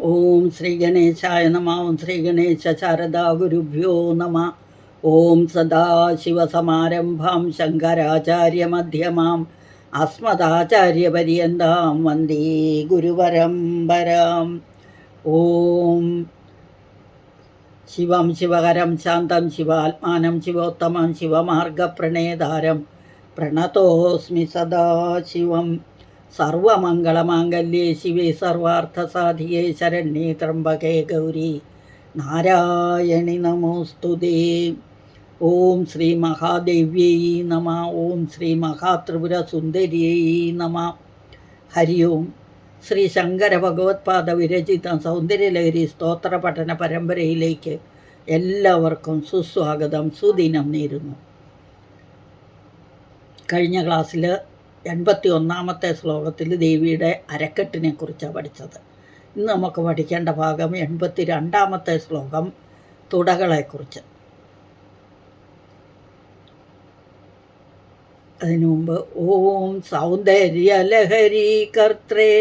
ഓം ശ്രീ ഗണേശായ നമ. ഓം ശ്രീ ഗണേശ ശാരദാ ഗുരുഭ്യോ നമ. ഓം സദാശിവസമാരംഭാം ശങ്കരാചാര്യമധ്യമാം അസ്മദാചാര്യപര്യന്താം വന്ദേ ഗുരുപരമ്പരാം. ഓം ശിവം ശിവകരം ശാന്തം ശിവാത്മാനം ശിവോത്തമം ശിവമാർഗപ്രണേതാരം പ്രണതോസ്മി സദാശിവം. സർവമംഗളമാംഗല്യേ ശിവേ സർവാർത്ഥസാധികേ ശരണ്യേ ത്രംബകേ ഗൗരി നാരായണി നമോസ്തുതേ. ഓം ശ്രീ മഹാദേവ്യൈ നമ. ഓം ശ്രീ മഹാത്രിപുരസുന്ദര്यै നമ. ഹരി ഓം. ശ്രീ ശങ്കര ഭഗവത്പാദ വിരചിത സൗന്ദര്യലഹരി സ്തോത്ര പഠന പരമ്പരയിലേക്ക് എല്ലാവർക്കും സുസ്വാഗതം, സുദിനം നേരുന്നു. കഴിഞ്ഞ ക്ലാസ്സിൽ 81-ാമത്തെ ശ്ലോകത്തിൽ ദേവിയുടെ അരക്കെട്ടിനെ കുറിച്ചാണ് പഠിച്ചത്. ഇന്ന് നമുക്ക് പഠിക്കേണ്ട ഭാഗം 82-ാമത്തെ ശ്ലോകം, തുടകളെക്കുറിച്ച്. അതിനു മുമ്പ് ഓം സൗന്ദര്യലഹരി കർത്രേ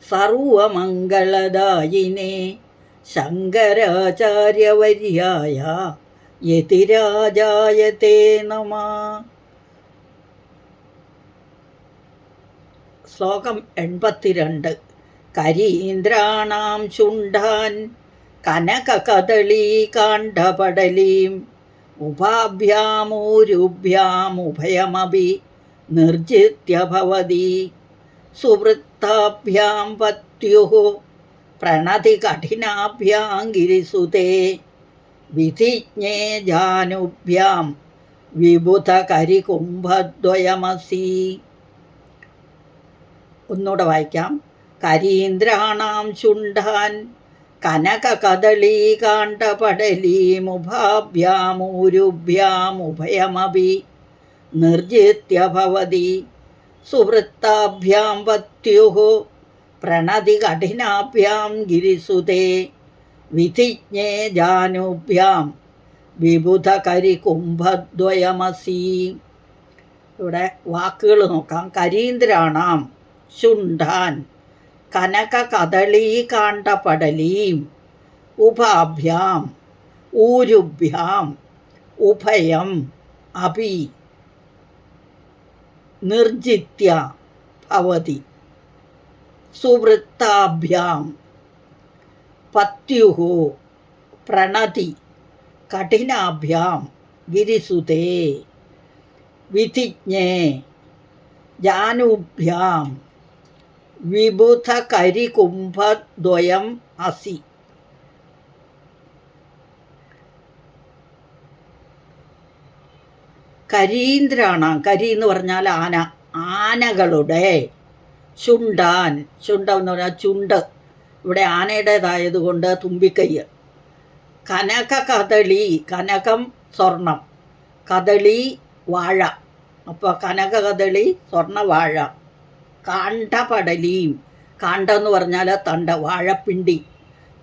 സർവമംഗളദായിനേ ശങ്കരാചാര്യവര്യായ യതിരാജായ തേ നമഃ. ശ്ലോകം 82. കരീന്ദ്രാണാം ശുണ്ഠാൻ കനകകദളീകാണ്ഡപടലീം ഉഭാഭ്യാമൂരുഭ്യാമുഭയമപി നിർജിത്യ ഭവതി സുവൃത്താഭ്യാം പത്യുഃ പ്രണതി കഠിനാഭ്യാം ഗിരിസുതേ വിധിജ്ഞേ ജാനുഭ്യാം വിബുധകരികുംഭദ്വയമസി. ഒന്നുകൂടെ വായിക്കാം. കരീന്ദ്രാണാം ശുണ്ഠാൻ കനകകദളീകാണ്ഡപടലീമുഭാഭ്യാമൂരുഭ്യാമുഭയമപി നിർജിത്യ ഭവതി സുവൃത്താഭ്യാം പത്യുഃ പ്രണതി കഠിനാഭ്യാം ഗിരിസുതേ വിധിജ്ഞേ ജാനുഭ്യാം വിബുധകരികുംഭദ്വയമസി. ഇവിടെ വാക്കുകൾ നോക്കാം. കരീന്ദ്രാണാം ശുണ്ഠാൻ കനകകദളീകാണ്ഡപടലീം ഉഭാഭ്യാം ഊരുഭ്യാം ഉഭയം അപി നിർജിത്യ ഭവതി സുവൃത്താഭ്യാം പത്യുഃ പ്രണതി കഠിനാഭ്യാം ഗിരിസുതേ വിധിജ്ഞേ ജാനുഭ്യാം വിബുധകരികുംഭദ്വയം അസി. കരീന്ദ്രാണാം, കരി എന്ന് പറഞ്ഞാൽ ആന, ആനകളുടെ ശുണ്ഠാൻ, ശുണ്ഠം എന്ന് പറഞ്ഞാൽ ചുണ്ട്, ഇവിടെ ആനയുടേതായതുകൊണ്ട് തുമ്പിക്കയ്യ്. കനകകദളി, കനകം സ്വർണം, കദളി വാഴ, അപ്പോൾ കനകകദളി സ്വർണ്ണവാഴ. കാണ്ഡപടലിയും, കാണ്ഡം എന്ന് പറഞ്ഞാൽ തണ്ട, വാഴപ്പിണ്ടി,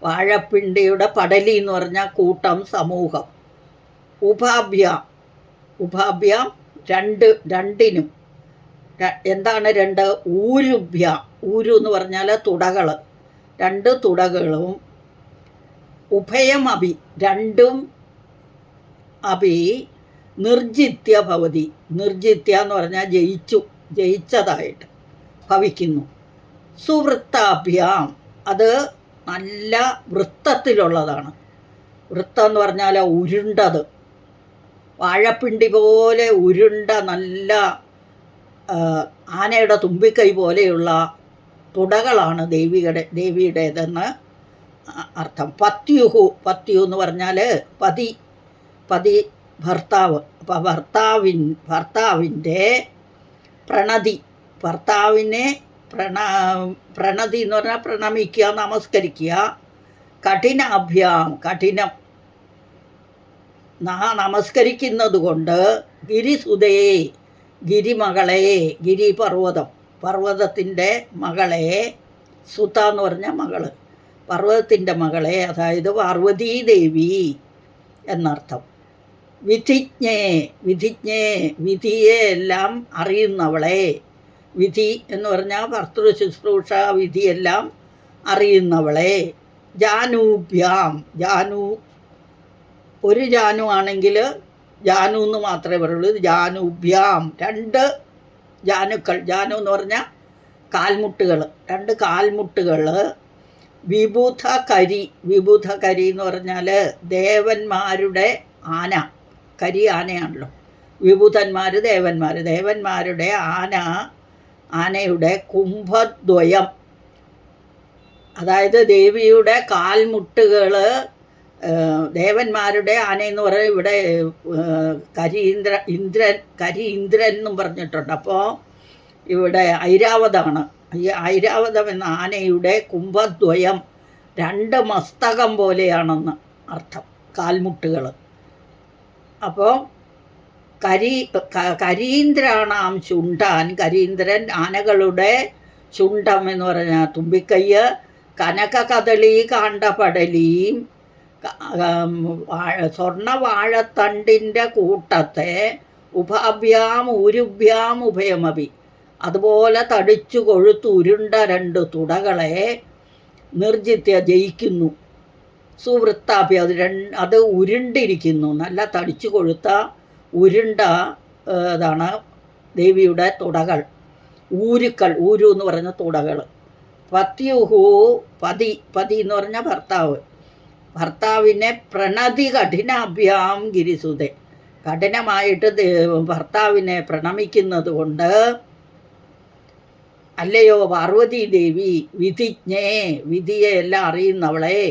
വാഴപ്പിണ്ടിയുടെ പടലി എന്ന് പറഞ്ഞാൽ കൂട്ടം, സമൂഹം. ഉഭാഭ്യാം, ഉഭാഭ്യാം രണ്ടിനും. എന്താണ് രണ്ട്? ഊരുഭ്യാം, ഊരു എന്ന് പറഞ്ഞാൽ തുടകൾ, രണ്ട് തുടകളും. ഉഭയം അഭി, രണ്ടും അഭി നിർജിത്യ ഭവതി, നിർജിത്യ എന്ന് പറഞ്ഞാൽ ജയിച്ചു, ജയിച്ചതായിട്ട് ഭവിക്കുന്നു. സുവൃത്താഭ്യാം, അത് നല്ല വൃത്തത്തിലുള്ളതാണ്. വൃത്തം എന്ന് പറഞ്ഞാൽ ഉരുണ്ടത്, വാഴപ്പിണ്ടി പോലെ ഉരുണ്ട നല്ല ആനയുടെ തുമ്പിക്കൈ പോലെയുള്ള തുടകളാണ് ദേവിയുടേതെന്ന് അർത്ഥം. പത്യുഹു, പത്യു എന്ന് പറഞ്ഞാൽ പതി, പതി ഭർത്താവ്. അപ്പം ഭർത്താവിൻ്റെ പ്രണതി, ഭർത്താവിനെ പ്രണതി എന്ന് പറഞ്ഞാൽ പ്രണമിക്കുക, നമസ്കരിക്കുക. കഠിനാഭ്യാം, കഠിനം, നമസ്കരിക്കുന്നത് കൊണ്ട്. ഗിരിസുതേ, ഗിരിമകളെ, ഗിരിപർവ്വതം, പർവ്വതത്തിൻ്റെ മകളെ. സുത എന്ന് പറഞ്ഞാൽ മകള്, പർവ്വതത്തിൻ്റെ മകളെ, അതായത് പാർവതീദേവി എന്നർത്ഥം. വിധിജ്ഞേ, വിധിജ്ഞേ വിധിയെ എല്ലാം അറിയുന്നവളെ. വിധി എന്ന് പറഞ്ഞാൽ ഭർത്തൃ ശുശ്രൂഷ വിധിയെല്ലാം അറിയുന്നവളെ. ജാനൂഭ്യാം, ജാനു ഒരു ജാനു ആണെങ്കിൽ ജാനു എന്ന് മാത്രമേ പറയുള്ളൂ. ജാനൂഭ്യാം രണ്ട് ജാനുക്കൾ, ജാനു എന്ന് പറഞ്ഞാൽ കാൽമുട്ടുകൾ, രണ്ട് കാൽമുട്ടുകൾ. വിബുധ കരി, വിബുധ കരി എന്ന് പറഞ്ഞാൽ ദേവന്മാരുടെ ആന, കരി ആനയാണല്ലോ. വിബുധന്മാർ ദേവന്മാർ, ദേവന്മാരുടെ ആനയുടെ കുംഭദ്വയം, അതായത് ദേവിയുടെ കാൽമുട്ടുകൾ. ദേവന്മാരുടെ ആനയെന്ന് പറയുന്നത് ഇവിടെ കരി ഇന്ദ്രൻ എന്നും പറഞ്ഞിട്ടുണ്ട്. അപ്പോൾ ഇവിടെ ഐരാവതമാണ്. ഈ ഐരാവതം എന്ന ആനയുടെ കുംഭദ്വയം രണ്ട് മസ്തകം പോലെയാണെന്ന് അർത്ഥം, കാൽമുട്ടുകൾ. അപ്പോൾ കരീന്ദ്രാണാം ചുണ്ടാൻ, കരീന്ദ്രൻ ആനകളുടെ ചുണ്ടം എന്ന് പറഞ്ഞാൽ തുമ്പിക്കയ്യ്. കനക കദളി കാണ്ടപടലിയും സ്വർണവാഴത്തണ്ടിൻ്റെ കൂട്ടത്തെ ഉപാഭ്യാം ഊരുഭ്യാം ഉഭയമപി, അതുപോലെ തടിച്ചു കൊഴുത്ത് ഉരുണ്ട രണ്ട് തുടകളെ നിർജിത്യ ജയിക്കുന്നു. സുവൃത്താഭ്യ, അത് ഉരുണ്ടിരിക്കുന്നു, നല്ല തടിച്ചു കൊഴുത്ത ഉരുണ്ട ഇതാണ് ദേവിയുടെ തുടകൾ, ഊരുക്കൾ, ഊരു എന്ന് പറഞ്ഞ തുടകൾ. പത്യുഹു, പതി എന്ന് പറഞ്ഞാൽ ഭർത്താവ്, ഭർത്താവിനെ പ്രണതി കഠിനാഭ്യാം ഗിരിസുതെ, കഠിനമായിട്ട് ഭർത്താവിനെ പ്രണമിക്കുന്നത് കൊണ്ട്, അല്ലയോ പാർവതി ദേവി, വിധിജ്ഞേ, വിധിയെ എല്ലാം അറിയുന്നവളെ,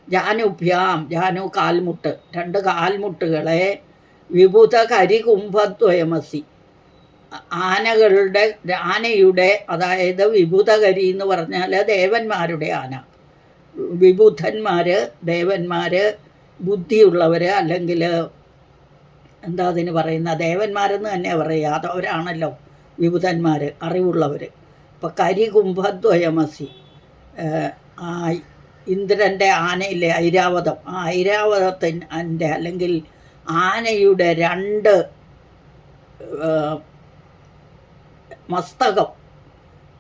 ജാനുഭ്യാം, ജാനു കാൽമുട്ട്, രണ്ട് കാൽമുട്ടുകളെ, വിബുധ കരികുംഭദ്വയമസി, ആനയുടെ അതായത് വിബുധകരി എന്ന് പറഞ്ഞാൽ ദേവന്മാരുടെ ആന. വിബുധന്മാർ, ദേവന്മാർ, ബുദ്ധിയുള്ളവർ, അല്ലെങ്കിൽ എന്താ അതിന് പറയുന്ന, ദേവന്മാരെന്ന് തന്നെ പറയാതവരാണല്ലോ വിബുധന്മാർ, അറിവുള്ളവർ. അപ്പോൾ കരികുംഭദ്വയമസി, ഇന്ദ്രൻ്റെ ആനയില്ലേ ഐരാവതം, ആ ഐരാവതത്തിൻ്റെ അല്ലെങ്കിൽ ആനയുടെ രണ്ട് മസ്തകം,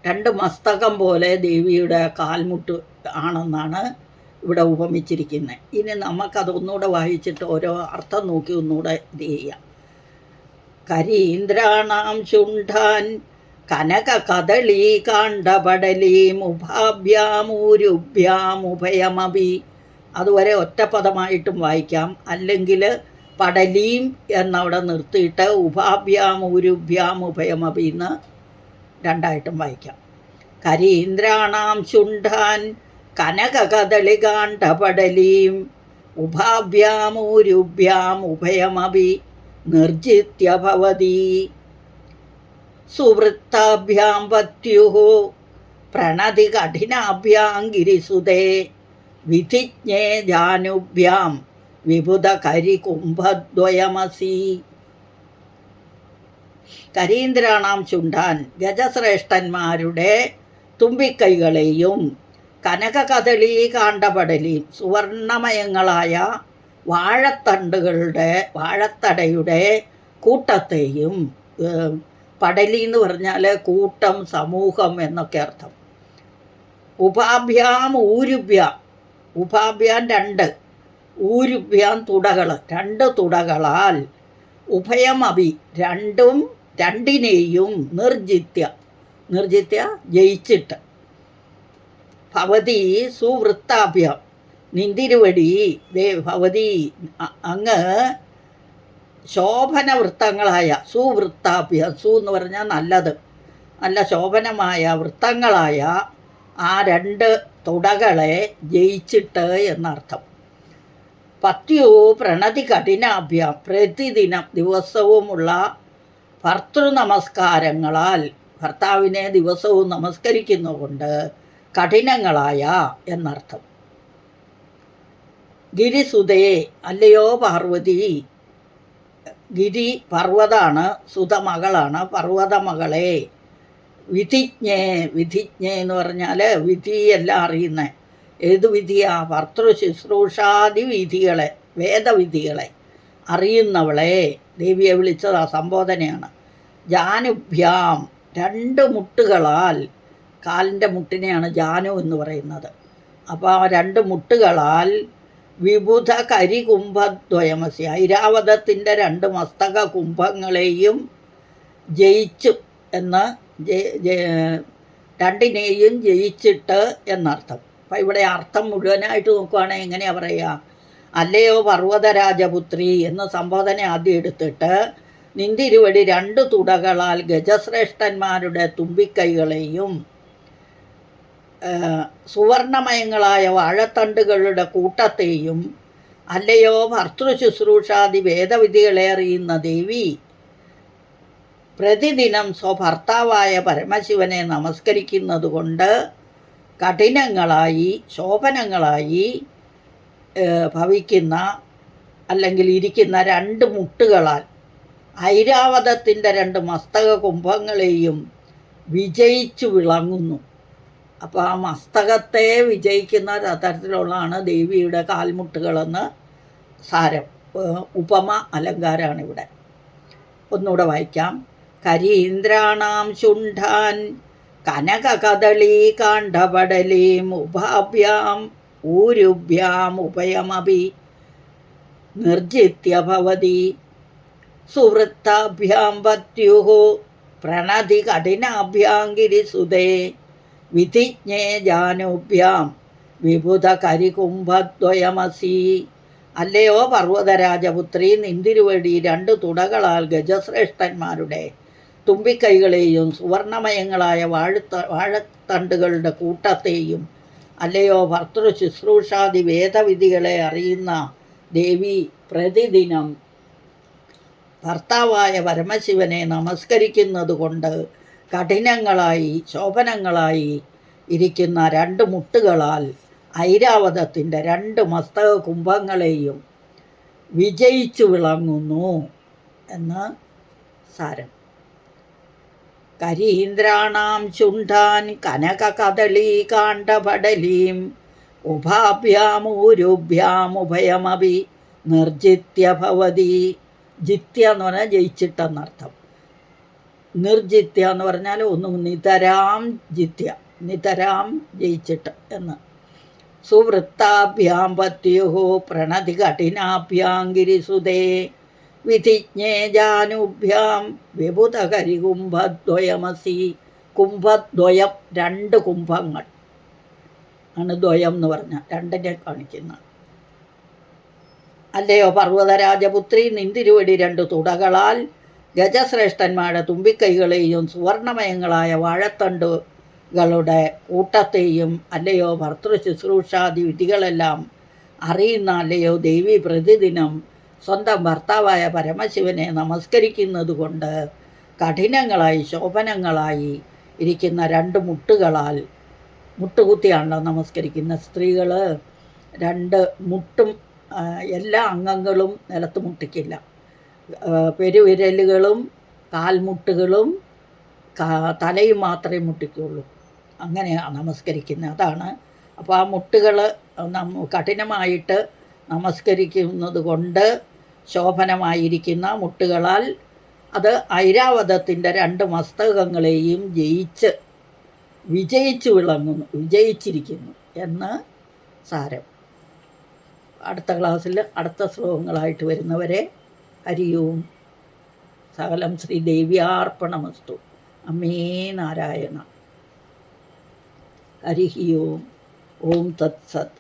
രണ്ട് മസ്തകം പോലെ ദേവിയുടെ കാൽമുട്ട് ആണെന്നാണ് ഇവിടെ ഉപമിച്ചിരിക്കുന്നത്. ഇനി നമുക്കതൊന്നുകൂടെ വായിച്ചിട്ട് ഓരോ അർത്ഥം നോക്കി ഒന്നുകൂടെ ഇത് ചെയ്യാം. കരീന്ദ്രാണാം ചുണ്ടാൻ കനക കദളി കാണ്ഡപടലീം ഉഭാഭ്യാമൂരുഭ്യാം ഉഭയമപി, അതുവരെ ഒറ്റപ്പദമായിട്ടും വായിക്കാം, അല്ലെങ്കിൽ പടലീം എന്നവിടെ നിർത്തിയിട്ട് ഉഭാഭ്യാം ഊരുഭ്യാം ഉഭയമപി എന്ന് രണ്ടായിട്ടും വായിക്കാം. കരീന്ദ്രാണാം ചുണ്ടാൻ കനക കദളി കാണ്ഡപടലീം ഉഭാഭ്യാമൂരുഭ്യാം ഉഭയമപി നിർജിത്യ ഭവതി. സുവൃത്താഭ്യാം പത്യുഃ പ്രണതി കഠിനാഭ്യാം ഗിരിസുതേ വിധിജ്ഞേ ജാനുഭ്യാം വിബുധ കരികുംഭദ്വയമസി. കരീന്ദ്രാണാം ചുണ്ടാൻ, ഗജശ്രേഷ്ഠന്മാരുടെ തുമ്പിക്കൈകളെയും കനക കദളി കാണ്ഡപടലിയും സുവർണമയങ്ങളായ വാഴത്തടയുടെ കൂട്ടത്തെയും, പടലി എന്ന് പറഞ്ഞാൽ കൂട്ടം, സമൂഹം എന്നൊക്കെ അർത്ഥം. ഉപാഭ്യാം ഊരുഭ്യാം, ഉപാഭ്യാം രണ്ട്, ഊരുഭ്യാം തുടകൾ, രണ്ട് തുടകളാൽ, ഉഭയമപി രണ്ടിനെയും നിർജിത്യ ജയിച്ചിട്ട്, ഭവതി സുവൃത്താഭ്യം നിന്തിരുവടി ഭവതി അങ്ങ് ശോഭന വൃത്തങ്ങളായ സുവൃത്താഭ്യം, സു എന്ന് പറഞ്ഞാൽ നല്ലത്, നല്ല ശോഭനമായ വൃത്തങ്ങളായ ആ രണ്ട് തുടകളെ ജയിച്ചിട്ട് എന്നർത്ഥം. പത്യു പ്രണതി കഠിനാഭ്യാം, പ്രതിദിനം ദിവസവുമുള്ള ഭർത്തൃനമസ്കാരങ്ങളാൽ, ഭർത്താവിനെ ദിവസവും നമസ്കരിക്കുന്നതുകൊണ്ട് കഠിനങ്ങളായ എന്നർത്ഥം. ഗിരിസുതേ, അല്ലയോ പാർവതി, ഗിരി പർവ്വതാണ്, സുത മകളാണ്, പർവ്വത മകളെ. വിധിജ്ഞേ എന്ന് പറഞ്ഞാൽ വിധിയെല്ലാം അറിയുന്ന, ഏത് വിധിയാ? ഭർത്തൃ ശുശ്രൂഷാദി വിധികളെ, വേദവിധികളെ അറിയുന്നവളെ. ദേവിയെ വിളിച്ചത് ആ സംബോധനയാണ്. ജാനുഭ്യാം, രണ്ട് മുട്ടുകളാൽ, കാലിൻ്റെ മുട്ടിനെയാണ് ജാനു എന്ന് പറയുന്നത്, അപ്പോൾ ആ രണ്ട് മുട്ടുകളാൽ വിബുധ കരികുംഭദ്വയമസി ഐരാവതത്തിൻ്റെ രണ്ട് മസ്തക കുംഭങ്ങളെയും ജയിച്ചു എന്ന് രണ്ടിനെയും ജയിച്ചിട്ട് എന്നർത്ഥം. അപ്പം ഇവിടെ അർത്ഥം മുഴുവനായിട്ട് നോക്കുകയാണെങ്കിൽ എങ്ങനെയാണ് പറയുക? അല്ലയോ പർവ്വതരാജപുത്രി എന്ന് സംബോധന ആദ്യം എടുത്തിട്ട് നിന്തിരുവടി രണ്ട് തുടകളാൽ ഗജശ്രേഷ്ഠന്മാരുടെ തുമ്പിക്കൈകളെയും സുവർണമയങ്ങളായ വാഴത്തണ്ടുകളുടെ കൂട്ടത്തെയും അല്ലയോ ഭർത്തൃശുശ്രൂഷാദി വേദവിധികളെ അറിയുന്ന ദേവി, പ്രതിദിനം സ്വഭർത്താവായ പരമശിവനെ നമസ്കരിക്കുന്നത് കൊണ്ട് കഠിനങ്ങളായി ശോഭനങ്ങളായി ഭവിക്കുന്ന അല്ലെങ്കിൽ ഇരിക്കുന്ന രണ്ട് മുട്ടുകളാൽ ഐരാവതത്തിൻ്റെ രണ്ട് മസ്തക കുംഭങ്ങളെയും വിജയിച്ചു വിളങ്ങുന്നു. അപ്പോൾ ആ മസ്തകത്തെ വിജയിക്കുന്ന തരത്തിലുള്ളതാണ് ദേവിയുടെ കാൽമുട്ടുകളെന്ന് സാരം. ഉപമ അലങ്കാരമാണ് ഇവിടെ. ഒന്നുകൂടെ വായിക്കാം. കരീന്ദ്രാണാം ശുണ്ഠാൻ കനകകദളീ കാണ്ഡപടലീം ഉഭാഭ്യാം ഊരുഭ്യാം ഉഭയമപി നിർജിത്യ ഭവതി സുവൃത്താഭ്യാം പത്യുഃ പ്രണതി കഠിനാഭ്യാം ഗിരിസുതേ വിധിജ്ഞേ ജാനുഭ്യാം വിബുധ കരികുംഭദ്വയമസി. അല്ലയോ പർവ്വതരാജപുത്രി, നിന്തിരുവടി രണ്ട് തുടകളാൽ ഗജശ്രേഷ്ഠന്മാരുടെ തുമ്പിക്കൈകളെയും സുവർണമയങ്ങളായ വാഴത്തണ്ടുകളുടെ കൂട്ടത്തെയും അല്ലയോ ഭർത്തൃ ശുശ്രൂഷാദി വേദവിധികളെ അറിയുന്ന ദേവി, പ്രതിദിനം ഭർത്താവായ പരമശിവനെ നമസ്കരിക്കുന്നത് കൊണ്ട് കഠിനങ്ങളായി ശോഭനങ്ങളായി ഇരിക്കുന്ന രണ്ട് മുട്ടുകളാൽ ഐരാവതത്തിൻ്റെ രണ്ട് മസ്തക കുംഭങ്ങളെയും വിജയിച്ചു വിളങ്ങുന്നു എന്ന് സാരം. കരീന്ദ്രാണാം ശുണ്ഠാൻ കനകകദളീ കാണ്ഡപടലീം ഉഭാഭ്യാമൂരുഭ്യാം ഉഭയമപി നിർജിത്യ ഭവതി. ജിത്യ എന്ന് പറഞ്ഞാൽ ജയിച്ചിട്ടെന്നർത്ഥം. നിർജിത്യ എന്ന് പറഞ്ഞാൽ ഒന്നും നിതരാം ജിത്യ, നിതരാം ജയിച്ചിട്ട് എന്ന്. സുവൃത്താഭ്യാം പത്യുഃ പ്രണതി കഠിനാഭ്യാം ഗിരിസുതേ വിധിജ്ഞേ ജാനുഭ്യാം വിബുധ കരികുംഭദ്വയമസി. കുംഭദ്വയം രണ്ട് കുംഭങ്ങൾ ആണ് ദ്വയം എന്ന് പറഞ്ഞാൽ രണ്ടിനെ കാണിക്കുന്ന. അല്ലയോ പർവ്വതരാജപുത്രി, നിന്തിരുവടി രണ്ട് തുടകളാൽ ഗജശ്രേഷ്ഠന്മാരുടെ തുമ്പിക്കൈകളെയും സുവർണമയങ്ങളായ വാഴത്തണ്ടുകളുടെ കൂട്ടത്തെയും അല്ലയോ ഭർത്തൃ ശുശ്രൂഷാദി വിധികളെല്ലാം അറിയുന്ന അല്ലയോ ദേവി, പ്രതിദിനം സ്വന്തം ഭർത്താവായ പരമശിവനെ നമസ്കരിക്കുന്നത് കൊണ്ട് കഠിനങ്ങളായി ശോഭനങ്ങളായി ഇരിക്കുന്ന രണ്ട് മുട്ടുകളാൽ, മുട്ടുകുത്തിയാണല്ലോ നമസ്കരിക്കുന്ന സ്ത്രീകൾ, രണ്ട് മുട്ടും എല്ലാ അംഗങ്ങളും നിലത്ത് മുട്ടിക്കില്ല. പെരുവിരലുകളും കാൽമുട്ടുകളും തലയും മാത്രമേ മുട്ടിക്കുള്ളൂ. അങ്ങനെയാണ് നമസ്കരിക്കുന്നത്. അതാണ്. അപ്പോൾ ആ മുട്ടുകൾ കഠിനമായിട്ട് നമസ്കരിക്കുന്നത് കൊണ്ട് ശോഭനമായിരിക്കുന്ന മുട്ടുകളാൽ അത് ഐരാവതത്തിൻ്റെ രണ്ട് മസ്തകങ്ങളെയും വിജയിച്ചു വിളങ്ങുന്നു, വിജയിച്ചിരിക്കുന്നു എന്ന് സാരം. അടുത്ത ക്ലാസ്സിൽ അടുത്ത ശ്ലോകങ്ങളായിട്ട് വരുന്നവരെ ഹരിയോം. സകലം ശ്രീദേവ്യാർപ്പണമസ്തു. അമ്മേ നാരായണ. ഹരി ഓം. ഓം തത്സത്.